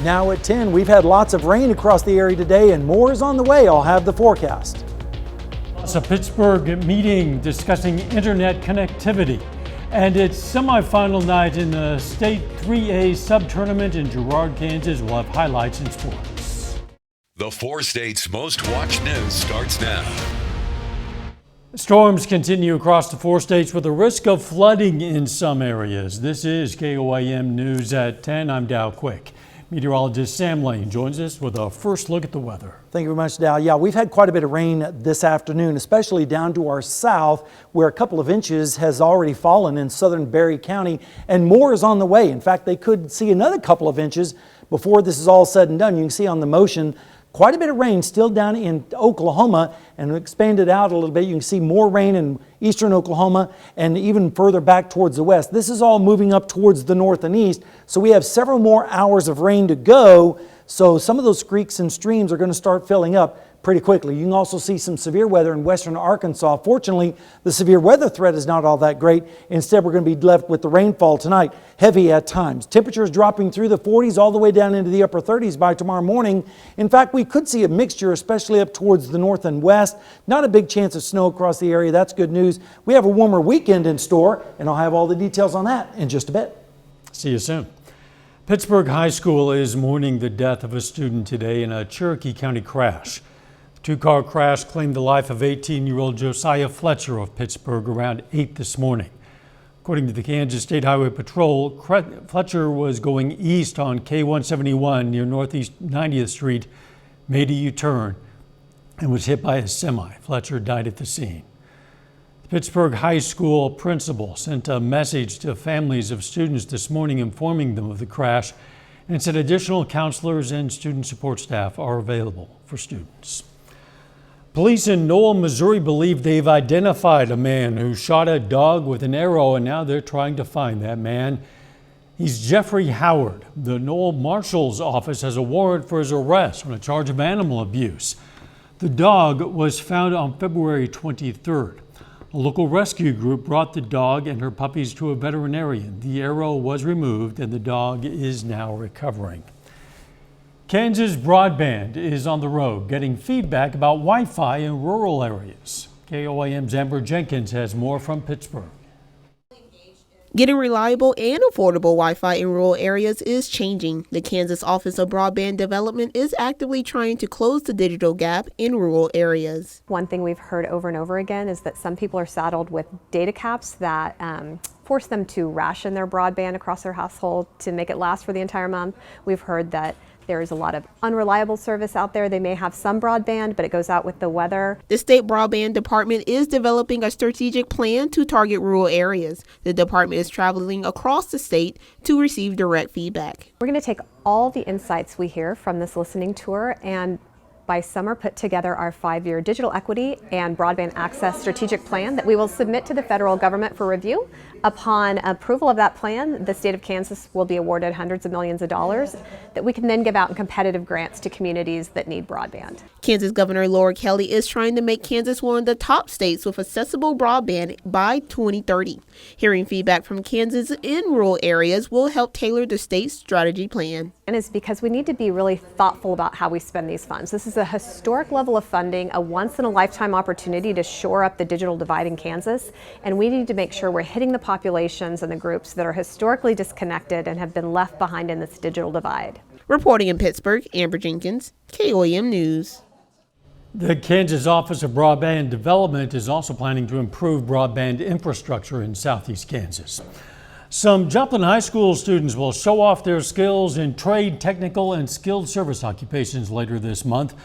Now at 10, we've had lots of rain across the area today and more is on the way. I'll have the forecast. It's a Pittsburgh meeting discussing internet connectivity. And it's semifinal night in the State 3A sub-tournament in Girard, Kansas. We'll have highlights in sports. The 4 states' most watched news starts now. Storms continue across the 4 states with a risk of flooding in some areas. This is KOAM News at 10. I'm Dow Quick. Meteorologist Sam Lane joins us with a first look at the weather. Thank you very much, Dow. Yeah, we've had quite a bit of rain this afternoon, especially down to our south, where a couple of inches has already fallen in southern Berry County, and more is on the way. In fact, they could see another couple of inches before this is all said and done. You can see on the motion quite a bit of rain still down in Oklahoma, and expanded out a little bit. You can see more rain in eastern Oklahoma and even further back towards the west. This is all moving up towards the north and east, so we have several more hours of rain to go. So some of those creeks and streams are going to start filling up pretty quickly. You can also see some severe weather in western Arkansas. Fortunately, the severe weather threat is not all that great. Instead, we're going to be left with the rainfall tonight, heavy at times. Temperatures dropping through the 40s all the way down into the upper 30s by tomorrow morning. In fact, we could see a mixture, especially up towards the north and west. Not a big chance of snow across the area. That's good news. We have a warmer weekend in store, and I'll have all the details on that in just a bit. See you soon. Pittsburgh High School is mourning the death of a student today in a Cherokee County crash. The 2-car crash claimed the life of 18-year-old Josiah Fletcher of Pittsburgh around 8 this morning. According to the Kansas State Highway Patrol, Fletcher was going east on K-171 near Northeast 90th Street, made a U-turn, and was hit by a semi. Fletcher died at the scene. The Pittsburgh High School principal sent a message to families of students this morning informing them of the crash and said additional counselors and student support staff are available for students. Police in Noel, Missouri believe they've identified a man who shot a dog with an arrow, and now they're trying to find that man. He's Jeffrey Howard. The Noel Marshal's office has a warrant for his arrest on a charge of animal abuse. The dog was found on February 23rd. A local rescue group brought the dog and her puppies to a veterinarian. The arrow was removed and the dog is now recovering. Kansas Broadband is on the road getting feedback about Wi-Fi in rural areas. KOAM's Amber Jenkins has more from Pittsburgh. Getting reliable and affordable Wi-Fi in rural areas is changing. The Kansas Office of Broadband Development is actively trying to close the digital gap in rural areas. One thing we've heard over and over again is that some people are saddled with data caps that force them to ration their broadband across their household to make it last for the entire month. We've heard that there is a lot of unreliable service out there. They may have some broadband, but it goes out with the weather. The state broadband department is developing a strategic plan to target rural areas. The department is traveling across the state to receive direct feedback. We're going to take all the insights we hear from this listening tour and by summer put together our 5-year digital equity and broadband access strategic plan that we will submit to the federal government for review. Upon approval of that plan, the state of Kansas will be awarded hundreds of millions of dollars that we can then give out in competitive grants to communities that need broadband. Kansas Governor Laura Kelly is trying to make Kansas one of the top states with accessible broadband by 2030. Hearing feedback from Kansas in rural areas will help tailor the state's strategy plan. And it's because we need to be really thoughtful about how we spend these funds. This is a historic level of funding, a once-in-a-lifetime opportunity to shore up the digital divide in Kansas, and we need to make sure we're hitting the populations and the groups that are historically disconnected and have been left behind in this digital divide. Reporting in Pittsburgh, Amber Jenkins, KOAM News. The Kansas Office of Broadband Development is also planning to improve broadband infrastructure in southeast Kansas. Some Joplin High School students will show off their skills in trade, technical, and skilled service occupations later this month.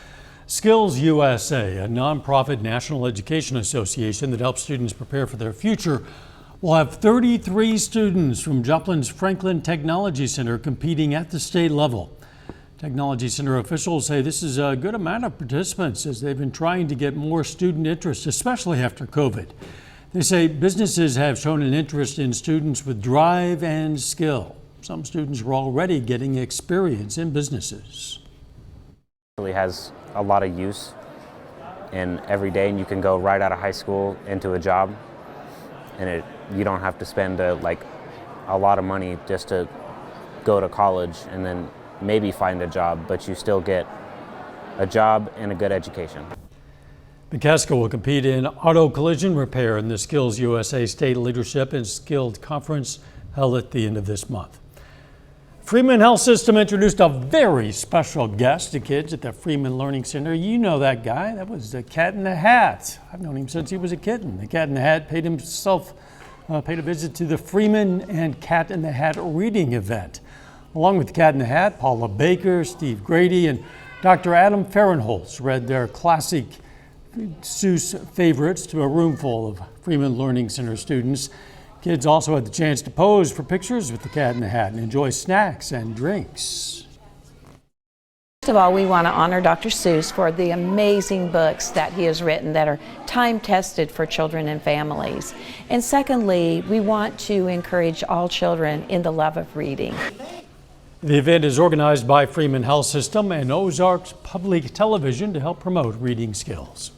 Skills USA, a nonprofit national education association that helps students prepare for their future, will have 33 students from Joplin's Franklin Technology Center competing at the state level. Technology Center officials say this is a good amount of participants as they've been trying to get more student interest, especially after COVID. They say businesses have shown an interest in students with drive and skill. Some students are already getting experience in businesses. It really has a lot of use in every day, and you can go right out of high school into a job, and you don't have to spend a lot of money just to go to college and then maybe find a job, but you still get a job and a good education. McCaskill will compete in auto collision repair in the Skills USA State Leadership and Skilled Conference held at the end of this month. Freeman Health System introduced a very special guest to kids at the Freeman Learning Center. You know that guy. That was the Cat in the Hat. I've known him since he was a kitten. The Cat in the Hat paid a visit to the Freeman and Cat in the Hat reading event. Along with the Cat in the Hat, Paula Baker, Steve Grady, and Dr. Adam Fahrenholtz read their classic Seuss favorites to a room full of Freeman Learning Center students. Kids also had the chance to pose for pictures with the Cat in the Hat and enjoy snacks and drinks. First of all, we want to honor Dr. Seuss for the amazing books that he has written that are time-tested for children and families. And secondly, we want to encourage all children in the love of reading. The event is organized by Freeman Health System and Ozarks Public Television to help promote reading skills.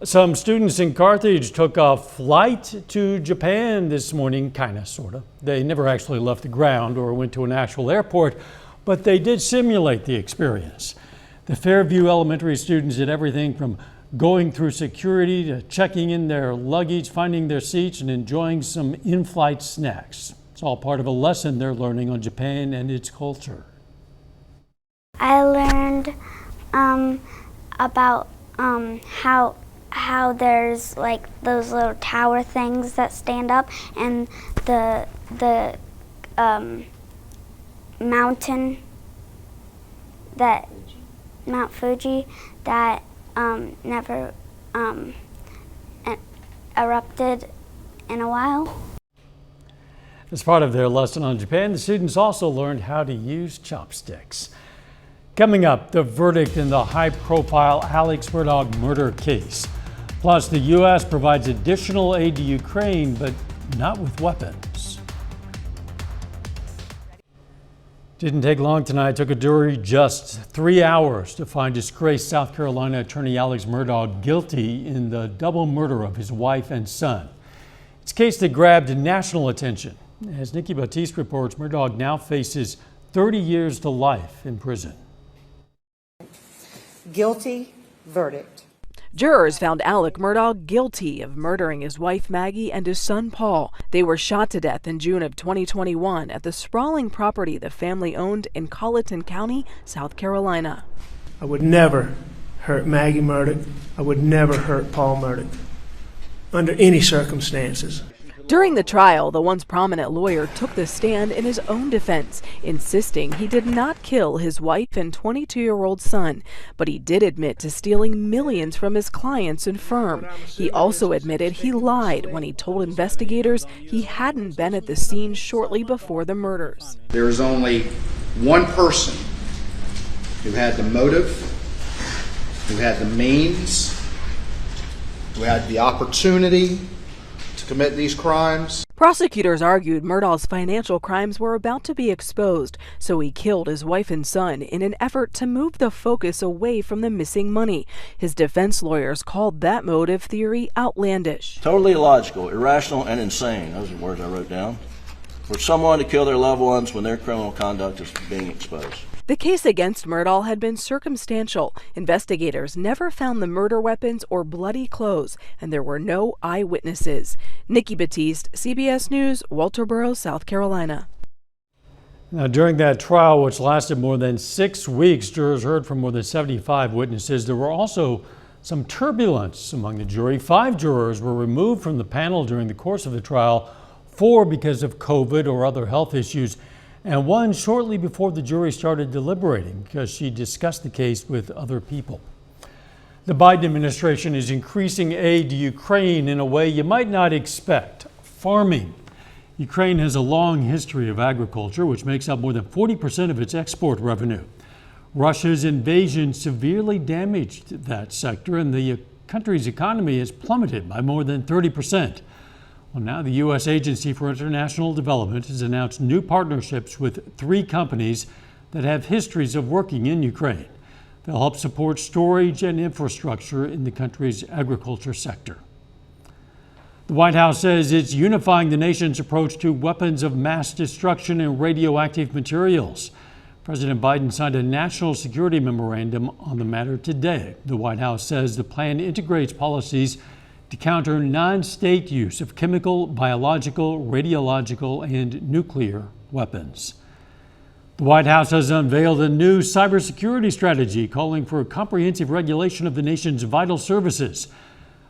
Some students in Carthage took a flight to Japan this morning, sorta. They never actually left the ground or went to an actual airport, but they did simulate the experience. The Fairview Elementary students did everything from going through security to checking in their luggage, finding their seats, and enjoying some in-flight snacks. It's all part of a lesson they're learning on Japan and its culture. I learned about how there's like those little tower things that stand up, and the mountain, that Mount Fuji, that never erupted in a while. As part of their lesson on Japan, the students also learned how to use chopsticks. Coming up, the verdict in the high-profile Alex Murdaugh murder case. Plus, the U.S. provides additional aid to Ukraine, but not with weapons. Didn't take long tonight. It took a jury just 3 hours to find disgraced South Carolina attorney Alex Murdaugh guilty in the double murder of his wife and son. It's a case that grabbed national attention. As Nikki Batiste reports, Murdaugh now faces 30 years to life in prison. Guilty verdict. Jurors found Alex Murdaugh guilty of murdering his wife Maggie and his son Paul. They were shot to death in June of 2021 at the sprawling property the family owned in Colleton County, South Carolina. I would never hurt Maggie Murdaugh. I would never hurt Paul Murdaugh under any circumstances. During the trial, the once prominent lawyer took the stand in his own defense, insisting he did not kill his wife and 22-year-old son, but he did admit to stealing millions from his clients and firm. He also admitted he lied when he told investigators he hadn't been at the scene shortly before the murders. There is only one person who had the motive, who had the means, who had the opportunity to commit these crimes. Prosecutors argued Murdaugh's financial crimes were about to be exposed, so he killed his wife and son in an effort to move the focus away from the missing money. His defense lawyers called that motive theory outlandish. Totally illogical, irrational, and insane. Those are the words I wrote down. For someone to kill their loved ones when their criminal conduct is being exposed. The case against Murdaugh had been circumstantial. Investigators never found the murder weapons or bloody clothes, and there were no eyewitnesses. Nikki Batiste, CBS News, Walterboro, South Carolina. Now, during that trial, which lasted more than 6 weeks, jurors heard from more than 75 witnesses. There were also some turbulence among the jury. 5 jurors were removed from the panel during the course of the trial, 4 because of COVID or other health issues, and 1 shortly before the jury started deliberating because she discussed the case with other people. The Biden administration is increasing aid to Ukraine in a way you might not expect. Farming. Ukraine has a long history of agriculture, which makes up more than 40% of its export revenue. Russia's invasion severely damaged that sector, and the country's economy has plummeted by more than 30%. Well, now the U.S. Agency for International Development has announced new partnerships with 3 companies that have histories of working in Ukraine. They'll help support storage and infrastructure in the country's agriculture sector. The White House says it's unifying the nation's approach to weapons of mass destruction and radioactive materials. President Biden signed a national security memorandum on the matter today. The White House says the plan integrates policies to counter non-state use of chemical, biological, radiological, and nuclear weapons. The White House has unveiled a new cybersecurity strategy calling for a comprehensive regulation of the nation's vital services.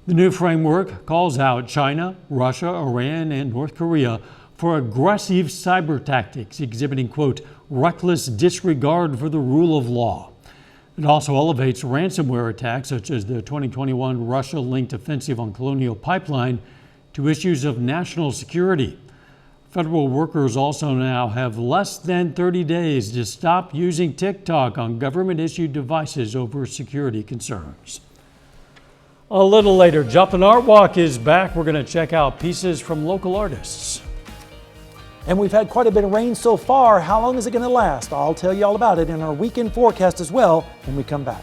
The new framework calls out China, Russia, Iran, and North Korea for aggressive cyber tactics, exhibiting, quote, reckless disregard for the rule of law. It also elevates ransomware attacks, such as the 2021 Russia-linked offensive on Colonial Pipeline, to issues of national security. Federal workers also now have less than 30 days to stop using TikTok on government-issued devices over security concerns. A little later, Joplin Art Walk is back. We're going to check out pieces from local artists. And we've had quite a bit of rain so far. How long is it going to last? I'll tell you all about it in our weekend forecast as well when we come back.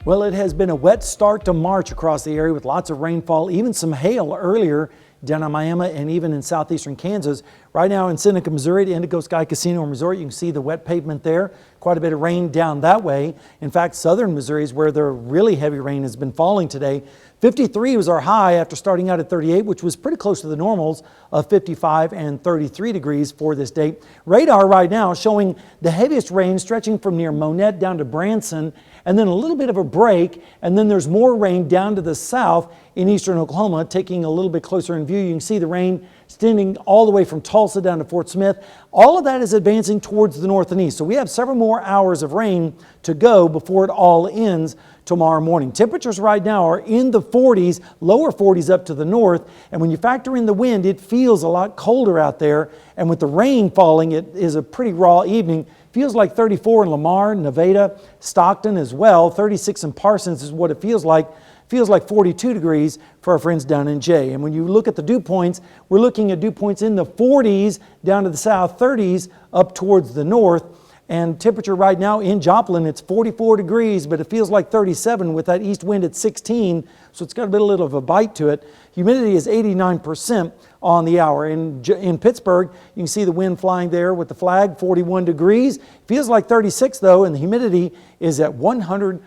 Well, it has been a wet start to March across the area with lots of rainfall, even some hail earlier down in Miami and even in southeastern Kansas. Right now in Seneca, Missouri, at Indigo Sky Casino and Resort, you can see the wet pavement there. Quite a bit of rain down that way. In fact, southern Missouri is where the really heavy rain has been falling today. 53 was our high after starting out at 38, which was pretty close to the normals of 55 and 33 degrees for this day. Radar right now showing the heaviest rain stretching from near Monette down to Branson, and then a little bit of a break, and then there's more rain down to the south in eastern Oklahoma, taking a little bit closer in view. You can see the rain extending all the way from Tulsa down to Fort Smith. All of that is advancing towards the north and east. So we have several more hours of rain to go before it all ends tomorrow morning. Temperatures right now are in the 40s, lower 40s up to the north. And when you factor in the wind, it feels a lot colder out there. And with the rain falling, it is a pretty raw evening. Feels like 34 in Lamar, Nevada, Stockton as well. 36 in Parsons is what it feels like. Feels like 42 degrees for our friends down in Jay. And when you look at the dew points, we're looking at dew points in the 40s down to the south, 30s up towards the north. And temperature right now in Joplin, it's 44 degrees, but it feels like 37 with that east wind at 16. So it's got a little of a bite to it. Humidity is 89% on the hour. In Pittsburgh, you can see the wind flying there with the flag, 41 degrees. Feels like 36 though, and the humidity is at 100%.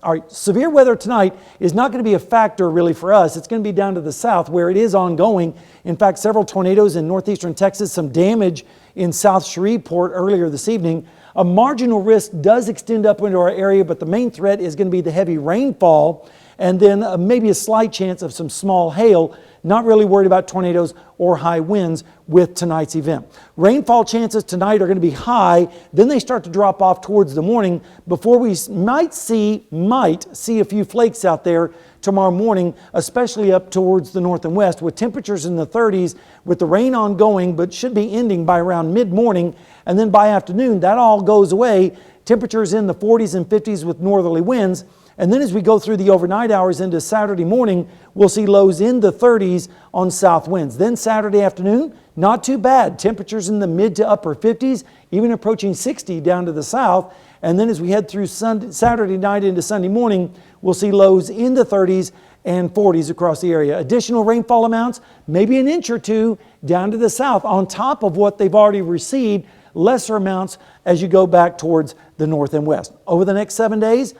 All right, severe weather tonight is not going to be a factor really for us. It's going to be down to the south where it is ongoing. In fact, several tornadoes in northeastern Texas, some damage in South Shreveport earlier this evening. A marginal risk does extend up into our area, but the main threat is going to be the heavy rainfall and then maybe a slight chance of some small hail. Not really worried about tornadoes or high winds with tonight's event. Rainfall chances tonight are going to be high. Then they start to drop off towards the morning before we might see a few flakes out there tomorrow morning, especially up towards the north and west with temperatures in the 30s with the rain ongoing, but should be ending by around mid-morning. And then by afternoon, that all goes away. Temperatures in the 40s and 50s with northerly winds. And then as we go through the overnight hours into Saturday morning, we'll see lows in the 30s on south winds. Then Saturday afternoon, not too bad. Temperatures in the mid to upper 50s, even approaching 60 down to the south. And then as we head through Saturday night into Sunday morning, we'll see lows in the 30s and 40s across the area. Additional rainfall amounts, maybe an inch or two down to the south on top of what they've already received, lesser amounts as you go back towards the north and west. Over the next 7 days,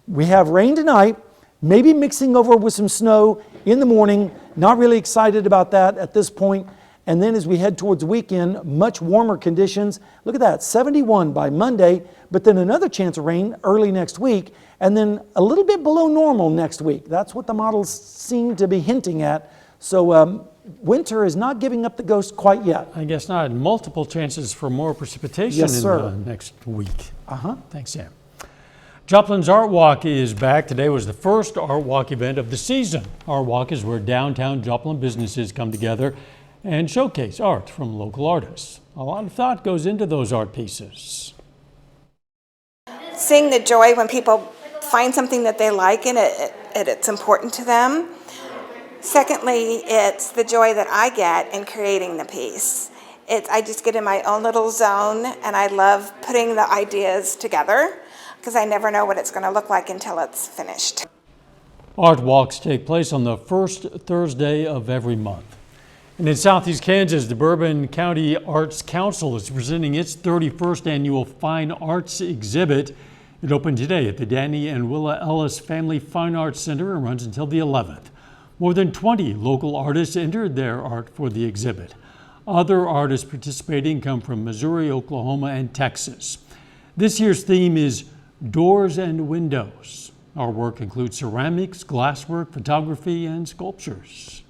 we have rain tonight, maybe mixing over with some snow in the morning. Not really excited about that at this point. And then as we head towards the weekend, much warmer conditions. Look at that, 71 by Monday, but then another chance of rain early next week, and then a little bit below normal next week. That's what the models seem to be hinting at. So winter is not giving up the ghost quite yet. I guess not. Multiple chances for more precipitation Yes, sir. in next week. Thanks, Sam. Joplin's Art Walk is back. Today was the first Art Walk event of the season. Art Walk is where downtown Joplin businesses come together and showcase art from local artists. A lot of thought goes into those art pieces. Seeing the joy when people find something that they like and it's important to them. Secondly, it's the joy that I get in creating the piece. I just get in my own little zone and I love putting the ideas together because I never know what it's going to look like until it's finished. Art walks take place on the first Thursday of every month. And in Southeast Kansas, the Bourbon County Arts Council is presenting its 31st annual Fine Arts exhibit. It opened today at the Danny and Willa Ellis Family Fine Arts Center and runs until the 11th. More than 20 local artists entered their art for the exhibit. Other artists participating come from Missouri, Oklahoma, and Texas. This year's theme is Doors and Windows. Our work includes ceramics, glasswork, photography, and sculptures.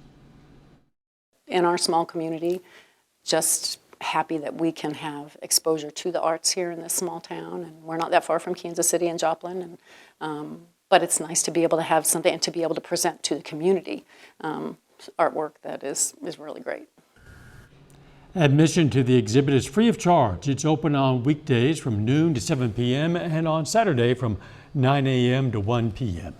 In our small community, just happy that we can have exposure to the arts here in this small town. And we're not that far from Kansas City and Joplin, and, but it's nice to be able to have something and to be able to present to the community artwork that is really great. Admission to the exhibit is free of charge. It's open on weekdays from noon to 7 p.m. and on Saturday from 9 a.m. to 1 p.m.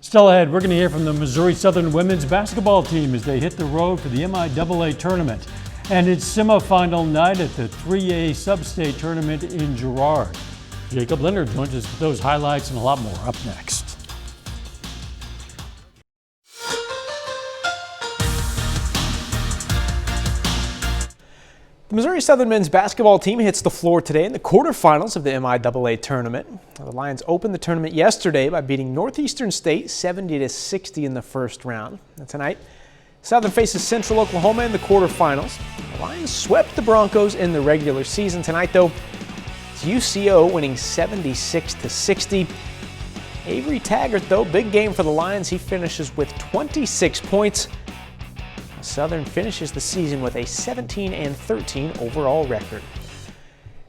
Still ahead, we're going to hear from the Missouri Southern women's basketball team as they hit the road for the MIAA tournament. And it's semifinal night at the 3A Sub-State tournament in Girard. Jacob Leonard joins us with those highlights and a lot more up next. The Missouri Southern men's basketball team hits the floor today in the quarterfinals of the MIAA tournament. The Lions opened the tournament yesterday by beating Northeastern State 70-60 in the first round. And tonight, Southern faces Central Oklahoma in the quarterfinals. The Lions swept the Broncos in the regular season. Tonight, though, it's UCO winning 76-60. Avery Taggart, though, big game for the Lions. He finishes with 26 points. Southern finishes the season with a 17-13 overall record.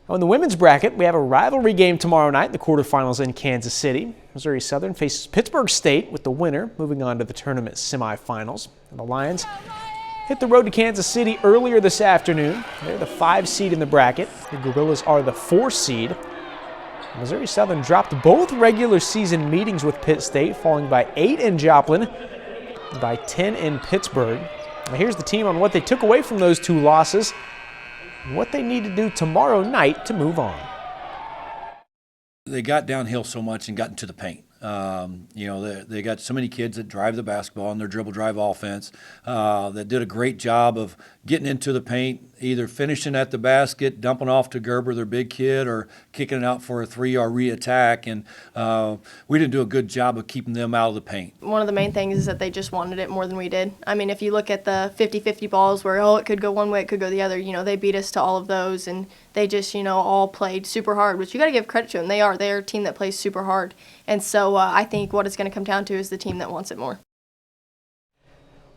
Now in the women's bracket, we have a rivalry game tomorrow night in the quarterfinals in Kansas City. Missouri Southern faces Pittsburgh State, with the winner moving on to the tournament semifinals. And the Lions hit the road to Kansas City earlier this afternoon. They're the 5 seed in the bracket. The Gorillas are the 4 seed. Missouri Southern dropped both regular season meetings with Pitt State, falling by 8 in Joplin and by 10 in Pittsburgh. Now here's the team on what they took away from those 2 losses and what they need to do tomorrow night to move on. They got downhill so much and got into the paint. They got so many kids that drive the basketball in their dribble drive offense that did a great job of getting into the paint, either finishing at the basket, dumping off to Gerber, their big kid, or kicking it out for a 3-yard re-attack. And we didn't do a good job of keeping them out of the paint. One of the main things is that they just wanted it more than we did. I mean, if you look at the 50-50 balls where, it could go one way, it could go the other, they beat us to all of those. And they just, all played super hard, which you got to give credit to them. They're a team that plays super hard. And so I think what it's going to come down to is the team that wants it more.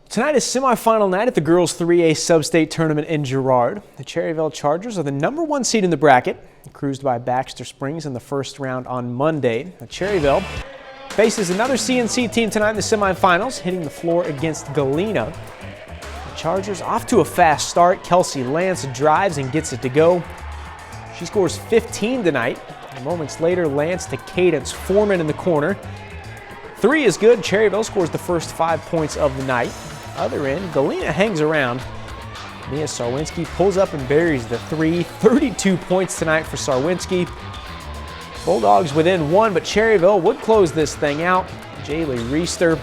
Tonight is semifinal night at the girls 3A Sub-State tournament in Girard. The Cherryville Chargers are the number 1 seed in the bracket, cruised by Baxter Springs in the first round on Monday. The Cherryville faces another CNC team tonight in the semifinals, hitting the floor against Galena. The Chargers off to a fast start. Kelsey Lance drives and gets it to go. She scores 15 tonight. And moments later, Lance to Cadence Foreman in the corner. 3 is good. Cherryville scores the first 5 points of the night. Other end, Galena hangs around. Mia Sarwinski pulls up and buries the 3. 32 points tonight for Sarwinski. Bulldogs within 1, but Cherryville would close this thing out. Jaylee Reister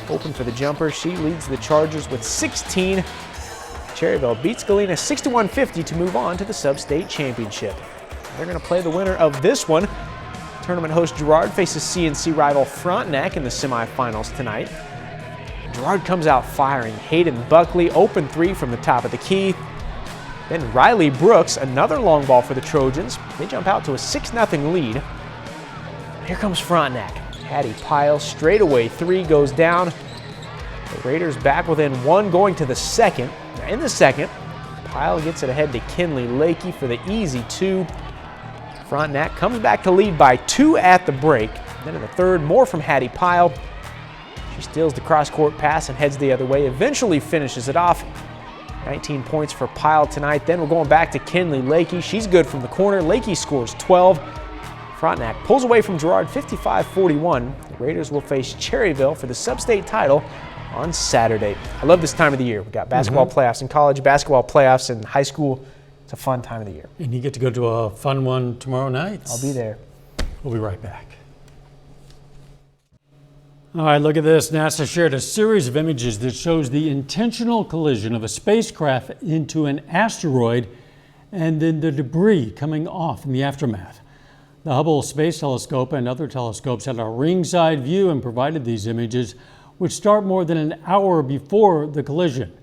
open for the jumper. She leads the Chargers with 16. Cherryville beats Galena 61-50 to move on to the Sub-State Championship. They're going to play the winner of this one. Tournament host Girard faces CNC rival Frontenac in the semifinals tonight. Girard comes out firing. Hayden Buckley, open 3 from the top of the key. Then Riley Brooks, another long ball for the Trojans. They jump out to a 6-0 lead. Here comes Frontenac. Hattie Pyle, straightaway 3 goes down. The Raiders back within 1 going to the second. Now in the second, Pyle gets it ahead to Kinley Lakey for the easy 2. Frontenac comes back to lead by 2 at the break. Then in the third, more from Hattie Pyle. She steals the cross-court pass and heads the other way, eventually finishes it off. 19 points for Pyle tonight. Then we're going back to Kinley Lakey. She's good from the corner. Lakey scores 12. Frontenac pulls away from Girard 55-41. The Raiders will face Cherryville for the Sub-State title on Saturday. I love this time of the year. We've got basketball playoffs in college, basketball playoffs in high school. It's a fun time of the year. And you get to go to a fun one tomorrow night. I'll be there. We'll be right back. All right, look at this. NASA shared a series of images that shows the intentional collision of a spacecraft into an asteroid and then the debris coming off in the aftermath. The Hubble Space Telescope and other telescopes had a ringside view and provided these images, which start more than an hour before the collision.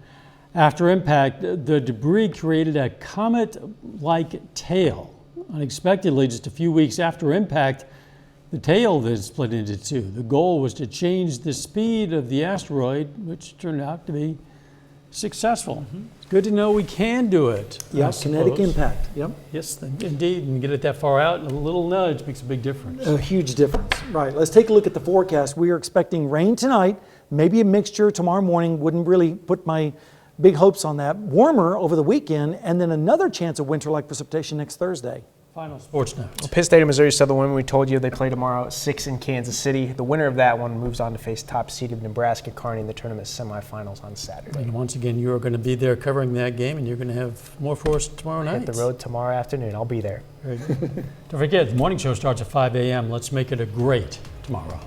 After impact, the debris created a comet-like tail. Unexpectedly, just a few weeks after impact, the tail then split into two. The goal was to change the speed of the asteroid, which turned out to be successful. It's good to know we can do it. Yeah, kinetic impact. Yep. Yes, indeed. And get it that far out, and a little nudge makes a big difference. A huge difference. Right. Let's take a look at the forecast. We are expecting rain tonight, maybe a mixture tomorrow morning. Wouldn't really put my big hopes on that. Warmer over the weekend, and then another chance of winter-like precipitation next Thursday. Final sports notes. Well, Pitt State of Missouri Southern women, we told you they play tomorrow at 6 in Kansas City. The winner of that one moves on to face top seeded Nebraska Kearney in the tournament semifinals on Saturday. And once again, you are going to be there covering that game, and you're going to have more for us tomorrow night. Hit the road tomorrow afternoon. I'll be there. Don't forget, the morning show starts at 5 a.m. Let's make it a great tomorrow.